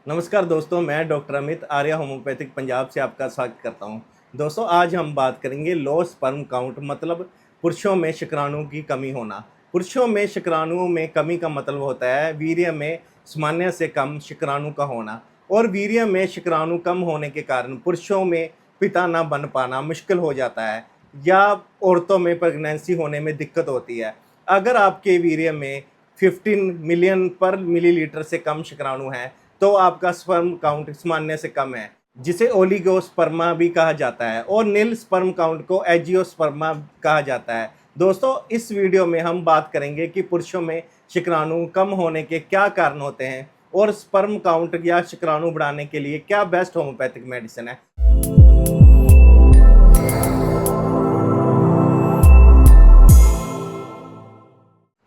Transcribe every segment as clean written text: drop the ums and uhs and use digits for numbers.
नमस्कार दोस्तों, मैं डॉक्टर अमित आर्या होम्योपैथिक पंजाब से आपका स्वागत करता हूं। दोस्तों, आज हम बात करेंगे लो स्पर्म काउंट मतलब पुरुषों में शुक्राणु की कमी होना। पुरुषों में शुक्राणुओं में कमी का मतलब होता है वीर्य में सामान्य से कम शुक्राणु का होना। और वीर्य में शुक्राणु कम होने के कारण पुरुषों में पिता न बन पाना मुश्किल हो जाता है या औरतों में प्रेगनेंसी होने में दिक्कत होती है। अगर आपके वीर्य में 15 मिलियन पर मिलीलीटर से कम शुक्राणु हैं तो आपका स्पर्म काउंट सामान्य से कम है, जिसे ओलिगोस्पर्मा भी कहा जाता है। और नील स्पर्म काउंट को एजियोस्पर्मा कहा जाता है। दोस्तों, इस वीडियो में हम बात करेंगे कि पुरुषों में शुक्राणु कम होने के क्या कारण होते हैं और स्पर्म काउंट या शुक्राणु बढ़ाने के लिए क्या बेस्ट होम्योपैथिक मेडिसिन है।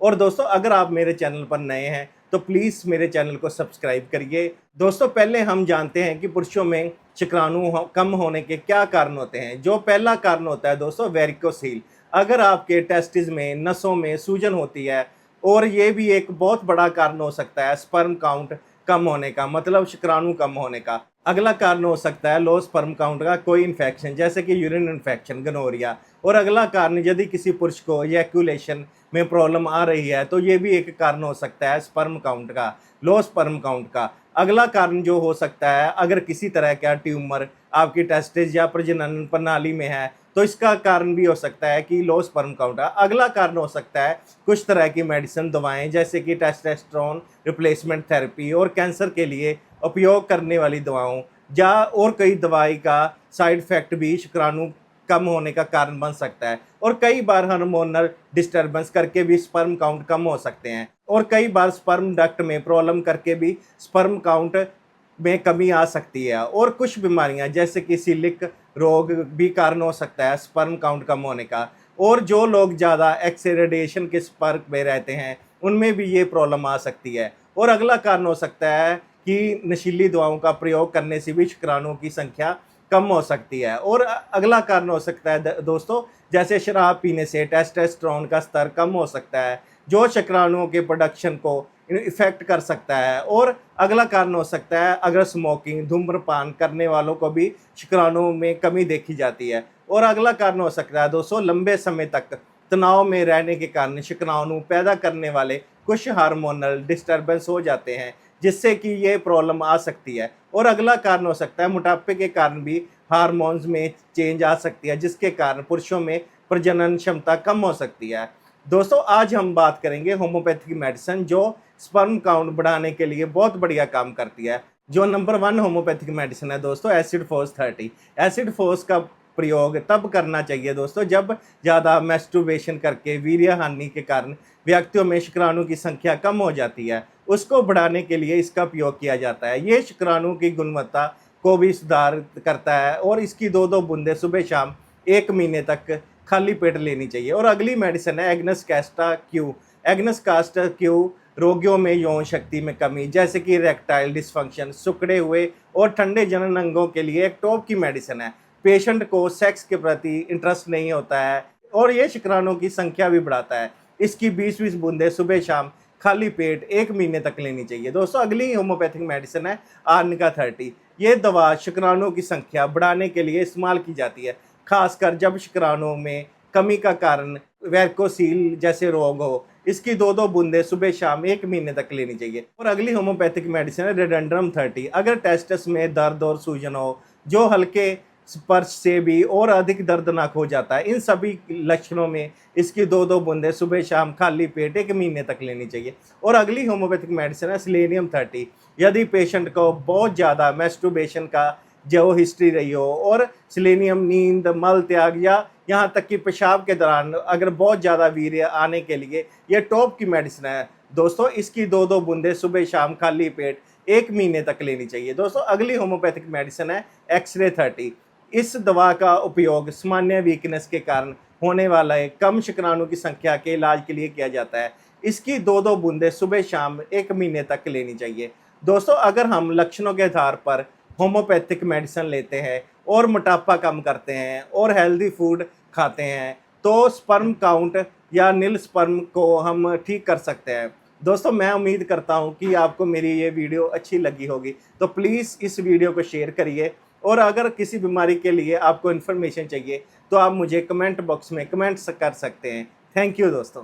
और दोस्तों, अगर आप मेरे चैनल पर नए हैं तो प्लीज़ मेरे चैनल को सब्सक्राइब करिए। दोस्तों, पहले हम जानते हैं कि पुरुषों में शुक्राणु कम होने के क्या कारण होते हैं। जो पहला कारण होता है दोस्तों, वेरिकोसील। अगर आपके टेस्टिस में नसों में सूजन होती है, और ये भी एक बहुत बड़ा कारण हो सकता है स्पर्म काउंट कम होने का, मतलब शुक्राणु कम होने का। अगला कारण हो सकता है लो स्पर्म काउंट का कोई इन्फेक्शन, जैसे कि यूरिन इन्फेक्शन, गनोरिया। और अगला कारण, यदि किसी पुरुष को एजैकुलेशन में प्रॉब्लम आ रही है तो ये भी एक कारण हो सकता है स्पर्म काउंट का, लो स्पर्म काउंट का। अगला कारण जो हो सकता है, अगर किसी तरह का ट्यूमर आपकी टेस्टिस या प्रजनन प्रणाली में है तो इसका कारण भी हो सकता है कि लो स्पर्म काउंट है। अगला कारण हो सकता है कुछ तरह की मेडिसिन, दवाएं, जैसे कि टेस्टोस्टेरोन रिप्लेसमेंट थेरेपी और कैंसर के लिए उपयोग करने वाली दवाओं, या और कई दवाई का साइड इफेक्ट भी शुक्राणु कम होने का कारण बन सकता है। और कई बार हार्मोनल डिस्टर्बेंस करके भी स्पर्म काउंट कम हो सकते हैं। और कई बार स्पर्म डक्ट में प्रॉब्लम करके भी स्पर्म काउंट में कमी आ सकती है। और कुछ बीमारियां, जैसे कि सिलिक रोग भी कारण हो सकता है स्पर्म काउंट कम होने का। और जो लोग ज़्यादा एक्स रेडिएशन के संपर्क में रहते हैं उनमें भी ये प्रॉब्लम आ सकती है। और अगला कारण हो सकता है कि नशीली दवाओं का प्रयोग करने से भी शुक्राणुओं की संख्या कम हो सकती है। और अगला कारण हो सकता है दोस्तों, जैसे शराब पीने से टेस्टोस्टेरोन का स्तर कम हो सकता है, जो शुक्राणुओं के प्रोडक्शन को इफेक्ट कर सकता है। और अगला कारण हो सकता है, अगर स्मोकिंग, धूम्रपान करने वालों को भी शुक्राणुओं में कमी देखी जाती है। और अगला कारण हो सकता है दोस्तों, लंबे समय तक तनाव में रहने के कारण शुक्राणु पैदा करने वाले कुछ हार्मोनल डिस्टर्बेंस हो जाते हैं, जिससे कि ये प्रॉब्लम आ सकती है। और अगला कारण हो सकता है, मोटापे के कारण भी हार्मोन्स में चेंज आ सकती है, जिसके कारण पुरुषों में प्रजनन क्षमता कम हो सकती है। दोस्तों, आज हम बात करेंगे होम्योपैथिक मेडिसिन जो स्पर्म काउंट बढ़ाने के लिए बहुत बढ़िया काम करती है। जो नंबर 1 होम्योपैथिक मेडिसिन है दोस्तों, एसिड फोर्स 30। एसिड फोर्स का प्रयोग तब करना चाहिए दोस्तों, जब ज़्यादा मैस्टरबेशन करके वीर्य हानि के कारण व्यक्तियों में शुक्राणु की संख्या कम हो जाती है। उसको बढ़ाने के लिए इसका उपयोग किया जाता है। ये शुक्राणु की गुणवत्ता को भी सुधार करता है। और इसकी 2-2 बूंदें सुबह शाम 1 महीने तक खाली पेट लेनी चाहिए। और अगली मेडिसिन है agnus Costa Q. Agnus Costa Q रोगियों में यौन शक्ति में कमी, जैसे कि इरेक्टाइल डिसफंक्शन, सिकुड़े हुए और ठंडे जनन अंगों के लिए एक टॉप की मेडिसिन है। पेशेंट को सेक्स के प्रति इंटरेस्ट नहीं होता है और ये शुक्राणुओं की संख्या भी बढ़ाता है। इसकी 20-20 बूंदें सुबह शाम खाली पेट 1 महीने तक लेनी चाहिए। दोस्तों, अगली होम्योपैथिक मेडिसिन है आर्निका 30। ये दवा शुक्राणुओं की संख्या बढ़ाने के लिए इस्तेमाल की जाती है, खासकर जब शुक्राणुओं में कमी का कारण वेरिकोसील जैसे रोग हो। इसकी 2-2 बूंदें सुबह शाम 1 महीने तक लेनी चाहिए। और अगली होम्योपैथिक मेडिसिन है रेडेंड्रम 30। अगर टेस्टिस में दर्द और सूजन हो, जो हल्के स्पर्श से भी और अधिक दर्दनाक हो जाता है, इन सभी लक्षणों में इसकी 2-2 बूंदें सुबह शाम खाली पेट 1 महीने तक लेनी चाहिए। और अगली होम्योपैथिक मेडिसिन है सेलेनियम 30। यदि पेशेंट को बहुत ज़्यादा मैस्टरबेशन का जो हिस्ट्री रही हो, और सेलेनियम नींद, मल त्याग या यहाँ तक कि पेशाब के दौरान अगर बहुत ज़्यादा वीर्य आने के लिए ये टॉप की मेडिसिन है दोस्तों। इसकी 2-2 बूंदें सुबह शाम खाली पेट 1 महीने तक लेनी चाहिए। दोस्तों, अगली होम्योपैथिक मेडिसिन है एक्सरे 30। इस दवा का उपयोग सामान्य वीकनेस के कारण होने वाला कम शुक्राणु की संख्या के इलाज के लिए किया जाता है। इसकी 2-2 बूंदें सुबह शाम 1 महीने तक लेनी चाहिए। दोस्तों, अगर हम लक्षणों के आधार पर होम्योपैथिक मेडिसिन लेते हैं और मोटापा कम करते हैं और हेल्दी फूड खाते हैं तो स्पर्म काउंट या नील स्पर्म को हम ठीक कर सकते हैं। दोस्तों मैं उम्मीद करता हूँ कि आपको मेरी ये वीडियो अच्छी लगी होगी, तो प्लीज़ इस वीडियो को शेयर करिए। और अगर किसी बीमारी के लिए आपको इन्फॉर्मेशन चाहिए तो आप मुझे कमेंट बॉक्स में कमेंट्स कर सकते हैं। थैंक यू दोस्तों।